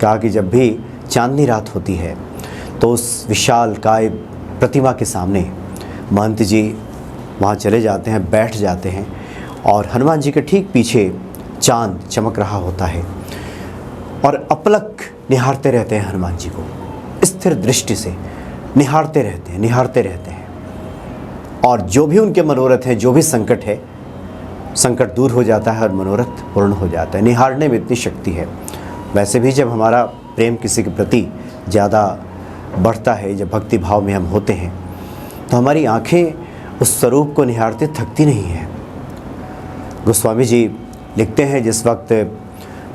कहा कि जब भी चांदनी रात होती है तो उस विशाल काय प्रतिमा के सामने महंत जी वहाँ चले जाते हैं, बैठ जाते हैं और हनुमान जी के ठीक पीछे चांद चमक रहा होता है और अपलक निहारते रहते हैं हनुमान जी को, स्थिर दृष्टि से निहारते रहते हैं और जो भी उनके मनोरथ है, जो भी संकट है, संकट दूर हो जाता है और मनोरथ पूर्ण हो जाता है। निहारने में इतनी शक्ति है। वैसे भी जब हमारा प्रेम किसी के प्रति ज़्यादा बढ़ता है, जब भक्ति भाव में हम होते हैं, तो हमारी आँखें उस स्वरूप को निहारते थकती नहीं हैं। गोस्वामी जी लिखते हैं, जिस वक्त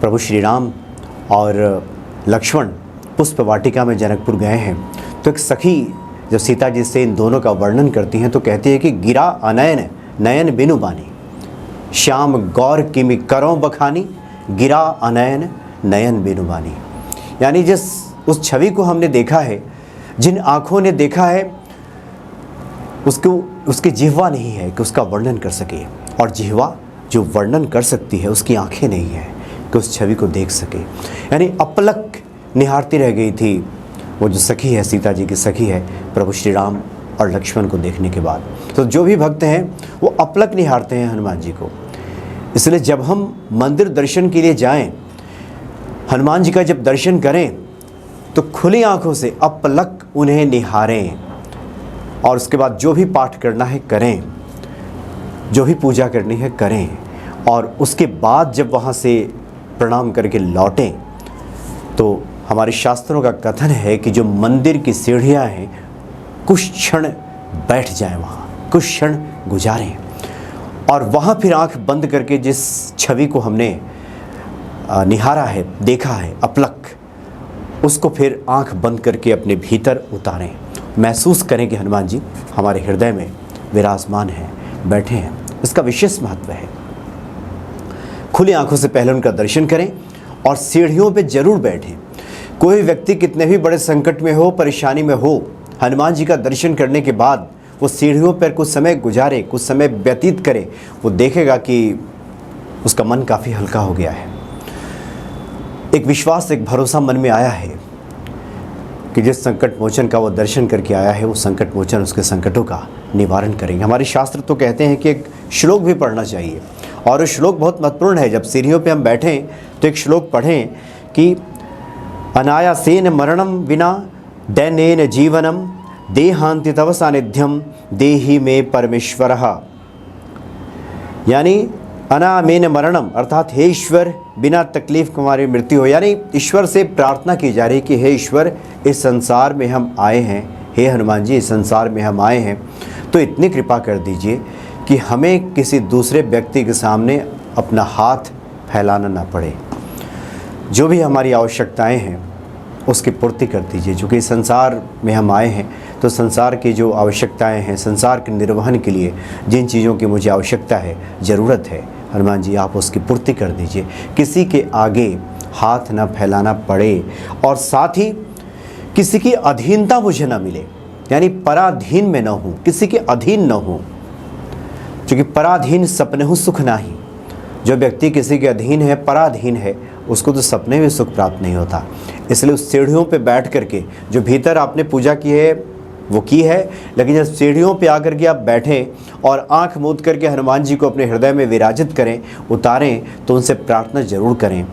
प्रभु श्री राम और लक्ष्मण पुष्प वाटिका में जनकपुर गए हैं तो एक सखी जब सीता जी से इन दोनों का वर्णन करती हैं तो कहती है कि गिरा अनयन नयन बिनु बानी, श्याम गौर किमि करों बखानी, गिरा अनयन नयन बिनु बानी। यानी जिस उस छवि को हमने देखा है, जिन आँखों ने देखा है, उसकी जिह्वा नहीं है कि उसका वर्णन कर सके, और जिह्वा जो वर्णन कर सकती है उसकी आंखें नहीं है कि उस छवि को देख सके। यानी अपलक निहारती रह गई थी वो जो सखी है, सीता जी की सखी है, प्रभु श्री राम और लक्ष्मण को देखने के बाद। तो जो भी भक्त हैं वो अपलक निहारते हैं हनुमान जी को। इसलिए जब हम मंदिर दर्शन के लिए जाएं, हनुमान जी का जब दर्शन करें तो खुली आंखों से अपलक उन्हें निहारें और उसके बाद जो भी पाठ करना है करें, जो भी पूजा करनी है करें, और उसके बाद जब वहाँ से प्रणाम करके लौटें तो हमारे शास्त्रों का कथन है कि जो मंदिर की सीढ़ियाँ हैं कुछ क्षण बैठ जाएं, वहाँ कुछ क्षण गुजारें और वहाँ फिर आंख बंद करके जिस छवि को हमने निहारा है, देखा है अपलक, उसको फिर आंख बंद करके अपने भीतर उतारें, महसूस करें कि हनुमान जी हमारे हृदय में विराजमान हैं, बैठे हैं। इसका विशेष महत्व है। खुली आंखों से पहले उनका दर्शन करें और सीढ़ियों पे जरूर बैठें। कोई व्यक्ति कितने भी बड़े संकट में हो, परेशानी में हो, हनुमान जी का दर्शन करने के बाद वो सीढ़ियों पर कुछ समय गुजारे, कुछ समय व्यतीत करे, वो देखेगा कि उसका मन काफ़ी हल्का हो गया है। एक विश्वास, एक भरोसा मन में आया है कि जिस संकट मोचन का वो दर्शन करके आया है, वो संकट मोचन उसके संकटों का निवारण करेंगे। हमारे शास्त्र तो कहते हैं कि एक श्लोक भी पढ़ना चाहिए और वो श्लोक बहुत महत्वपूर्ण है। जब सीढ़ियों पे हम बैठें तो एक श्लोक पढ़ें कि अनायासेन मरणम विना दैनेन जीवनम देहांति तव सानिध्यम देहि में परमेश्वरः। यानी अनामेन मरणम अर्थात हे ईश्वर, बिना तकलीफ को हमारी मृत्यु हो। यानी ईश्वर से प्रार्थना की जा रही है कि हे ईश्वर, इस संसार में हम आए हैं, हे हनुमान जी इस संसार में हम आए हैं तो इतनी कृपा कर दीजिए कि हमें किसी दूसरे व्यक्ति के सामने अपना हाथ फैलाना ना पड़े। जो भी हमारी आवश्यकताएं हैं उसकी पूर्ति कर दीजिए। चूँकि इस संसार में हम आए हैं तो संसार की जो आवश्यकताएं हैं, संसार के निर्वहन के लिए जिन चीज़ों की मुझे आवश्यकता है, ज़रूरत है, हनुमान जी आप उसकी पूर्ति कर दीजिए। किसी के आगे हाथ न फैलाना पड़े और साथ ही किसी की अधीनता मुझे ना मिले, यानी पराधीन में न हूँ, किसी के अधीन न हूँ। क्योंकि पराधीन सपने हूँ सुख नाही। जो व्यक्ति किसी के अधीन है, पराधीन है, उसको तो सपने में सुख प्राप्त नहीं होता। इसलिए उस सीढ़ियों पे बैठ करके जो भीतर आपने पूजा की है वो की है, लेकिन जब सीढ़ियों पे आकर के आप बैठें और आंख मूंद करके हनुमान जी को अपने हृदय में विराजित करें, उतारें, तो उनसे प्रार्थना जरूर करें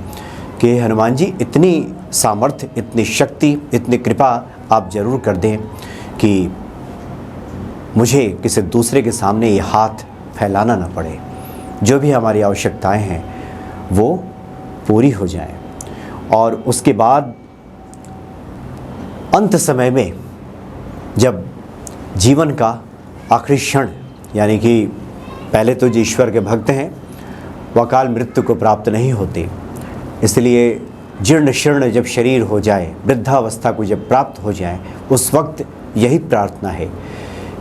कि हनुमान जी इतनी सामर्थ्य, इतनी शक्ति, इतनी कृपा आप जरूर कर दें कि मुझे किसी दूसरे के सामने ये हाथ फैलाना ना पड़े। जो भी हमारी आवश्यकताएं हैं वो पूरी हो जाएं। और उसके बाद अंत समय में जब जीवन का आखिरी क्षण, यानी कि पहले तो जो ईश्वर के भक्त हैं वह अकाल मृत्यु को प्राप्त नहीं होते, इसलिए जीर्ण शीर्ण जब शरीर हो जाए, वृद्धावस्था को जब प्राप्त हो जाए, उस वक्त यही प्रार्थना है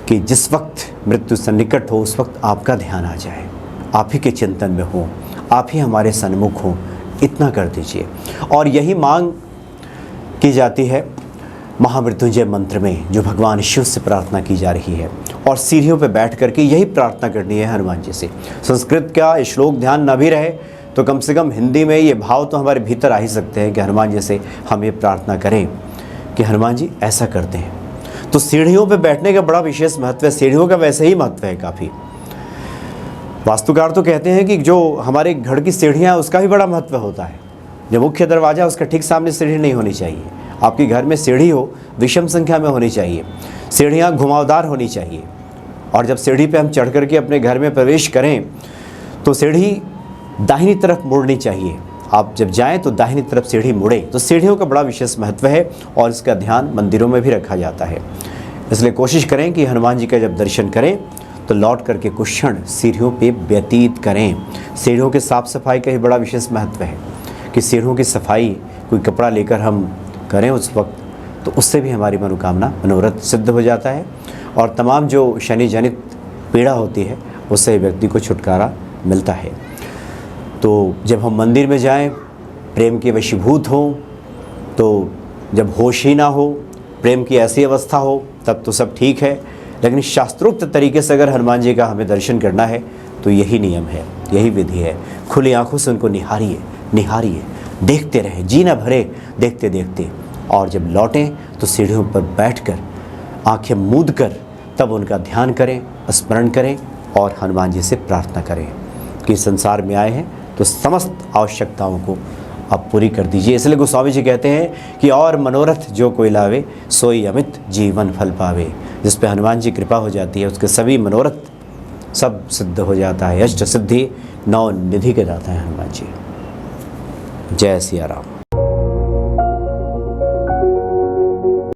कि जिस वक्त मृत्यु सन्निकट हो उस वक्त आपका ध्यान आ जाए, आप ही के चिंतन में हो, आप ही हमारे सन्मुख हो, इतना कर दीजिए। और यही मांग की जाती है महामृत्युंजय मंत्र में, जो भगवान शिव से प्रार्थना की जा रही है। और सीढ़ियों पर बैठ करके यही प्रार्थना करनी है हनुमान जी से। संस्कृत का श्लोक ध्यान न भी रहे तो कम से कम हिंदी में ये भाव तो हमारे भीतर आ ही सकते हैं कि हनुमान जी से हम ये प्रार्थना करें कि हनुमान जी ऐसा करते हैं। तो सीढ़ियों पे बैठने का बड़ा विशेष महत्व है, सीढ़ियों का वैसे ही महत्व है काफ़ी। वास्तुकार तो कहते हैं कि जो हमारे घर की सीढ़ियाँ हैं उसका भी बड़ा महत्व होता है। जो मुख्य दरवाज़ा है उसका ठीक सामने सीढ़ी नहीं होनी चाहिए। आपके घर में सीढ़ी हो विषम संख्या में होनी चाहिए, सीढ़ियाँ घुमावदार होनी चाहिए। और जब सीढ़ी पे हम चढ़ करके अपने घर में प्रवेश करें तो सीढ़ी दाहिनी तरफ मुड़नी चाहिए। आप जब जाएं तो दाहिनी तरफ सीढ़ी मुड़े। तो सीढ़ियों का बड़ा विशेष महत्व है और इसका ध्यान मंदिरों में भी रखा जाता है। इसलिए कोशिश करें कि हनुमान जी का जब दर्शन करें तो लौट करके कुछ क्षण सीढ़ियों पे व्यतीत करें। सीढ़ियों की साफ़ सफाई का ही बड़ा विशेष महत्व है कि सीढ़ियों की सफाई कोई कपड़ा लेकर हम करें उस वक्त, तो उससे भी हमारी मनोकामना मनोरथ सिद्ध हो जाता है और तमाम जो शनि जनित पीड़ा होती है उससे व्यक्ति को छुटकारा मिलता है। तो जब हम मंदिर में जाएं, प्रेम के वशीभूत हों, तो जब होश ही ना हो, प्रेम की ऐसी अवस्था हो, तब तो सब ठीक है। लेकिन शास्त्रोक्त तरीके से अगर हनुमान जी का हमें दर्शन करना है तो यही नियम है, यही विधि है। खुली आंखों से उनको निहारिए, निहारिए, देखते रहें, जी न भरे देखते देखते। और जब लौटें तो सीढ़ियों पर बैठकर आंखें मूंद कर तब उनका ध्यान करें, स्मरण करें और हनुमान जी से प्रार्थना करें कि संसार में आए हैं तो समस्त आवश्यकताओं को आप पूरी कर दीजिए। इसलिए गोस्वामी जी कहते हैं कि और मनोरथ जो कोई लावे सोई अमित जीवन फल पावे। जिस पे हनुमान जी कृपा हो जाती है उसके सभी मनोरथ सब सिद्ध हो जाता है। अष्ट सिद्धि नौ निधि के दाता है हनुमान जी। जय सिया राम।